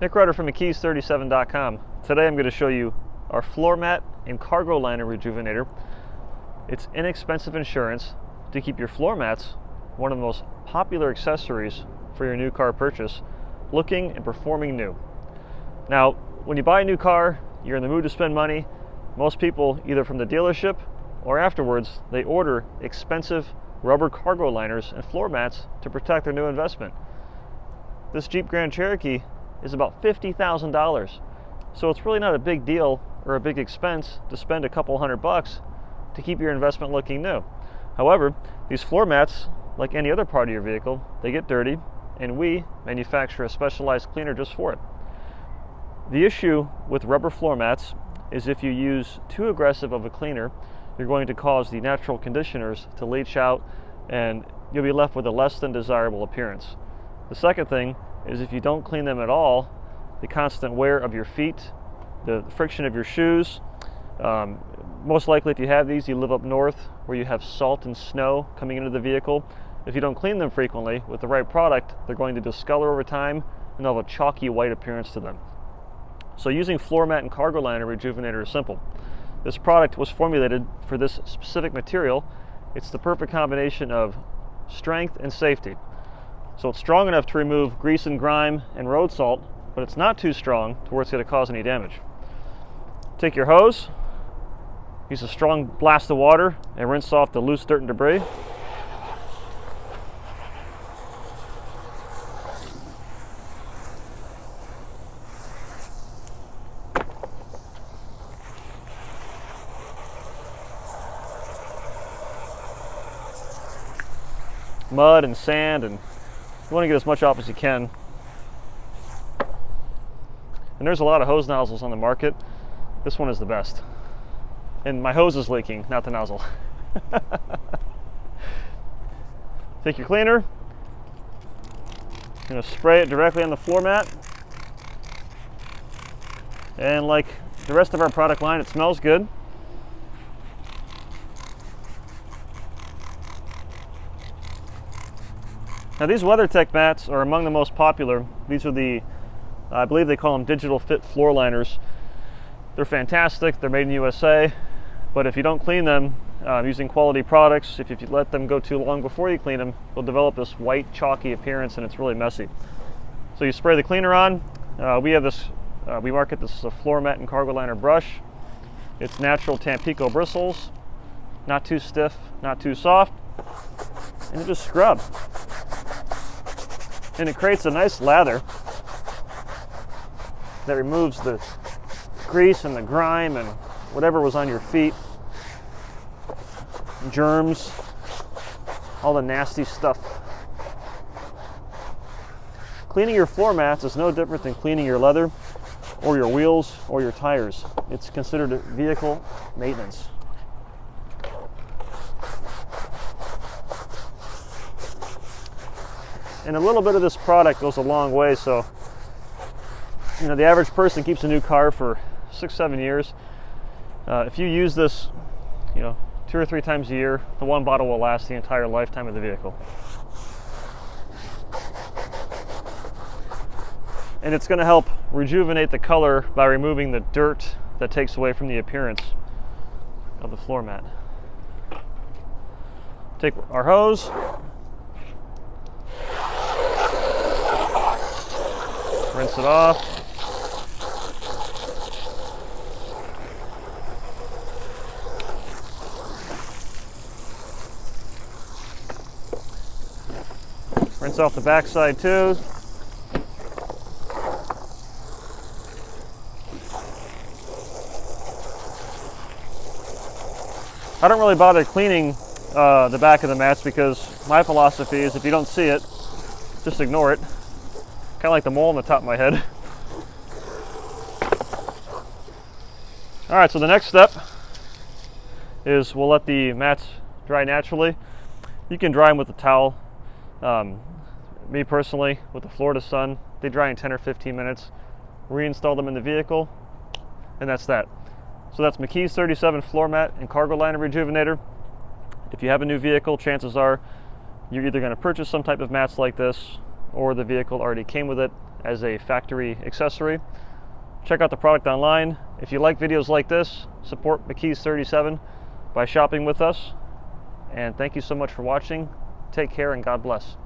Nick Rutter from McKee's37.com. Today I'm going to show you our floor mat and cargo liner rejuvenator. It's inexpensive insurance to keep your floor mats, one of the most popular accessories for your new car purchase, looking and performing new. Now, when you buy a new car, you're in the mood to spend money. Most people, either from the dealership or afterwards, they order expensive rubber cargo liners and floor mats to protect their new investment. This Jeep Grand Cherokee is about $50,000. So it's really not a big deal or a big expense to spend a couple $100 to keep your investment looking new. However, these floor mats, like any other part of your vehicle, they get dirty, and we manufacture a specialized cleaner just for it. The issue with rubber floor mats is if you use too aggressive of a cleaner, you're going to cause the natural conditioners to leach out and you'll be left with a less than desirable appearance. The second thing is if you don't clean them at all, the constant wear of your feet, the friction of your shoes, most likely if you have these, you live up north where you have salt and snow coming into the vehicle. If you don't clean them frequently with the right product, they're going to discolor over time and they'll have a chalky white appearance to them. So using floor mat and cargo liner rejuvenator is simple. This product was formulated for this specific material. It's the perfect combination of strength and safety. So it's strong enough to remove grease and grime and road salt, but it's not too strong to where it's going to cause any damage. Take your hose, use a strong blast of water, and rinse off the loose dirt and debris. Mud and sand, and you want to get as much off as you can. And there's a lot of hose nozzles on the market. This one is the best. And my hose is leaking, not the nozzle. Take your cleaner. You're going to spray it directly on the floor mat. And like the rest of our product line, it smells good. Now these WeatherTech mats are among the most popular. These are the, I believe they call them digital fit floor liners. They're fantastic, they're made in the USA, but if you don't clean them using quality products, if you let them go too long before you clean them, they'll develop this white chalky appearance and it's really messy. So you spray the cleaner on. We market this as a floor mat and cargo liner brush. It's natural Tampico bristles, not too stiff, not too soft, and you just scrub. And it creates a nice lather that removes the grease and the grime and whatever was on your feet, germs, all the nasty stuff. Cleaning your floor mats is no different than cleaning your leather or your wheels or your tires. It's considered vehicle maintenance. And a little bit of this product goes a long way. So, you know, the average person keeps a new car for 6-7 years. If you use this, 2 or 3 times a year, the one bottle will last the entire lifetime of the vehicle. And it's going to help rejuvenate the color by removing the dirt that takes away from the appearance of the floor mat. Take our hose. Rinse it off. Rinse off the backside too. I don't really bother cleaning the back of the mats because my philosophy is if you don't see it, just ignore it. Kind of like the mole on the top of my head. All right, so the next step is we'll let the mats dry naturally. You can dry them with a towel. Me personally, with the Florida sun, they dry in 10 or 15 minutes. Reinstall them in the vehicle, and that's that. So that's McKee's 37 floor mat and cargo liner rejuvenator. If you have a new vehicle, chances are you're either going to purchase some type of mats like this, or the vehicle already came with it as a factory accessory. Check out the product online. If you like videos like this, support McKee's 37 by shopping with us. And thank you so much for watching. Take care and God bless.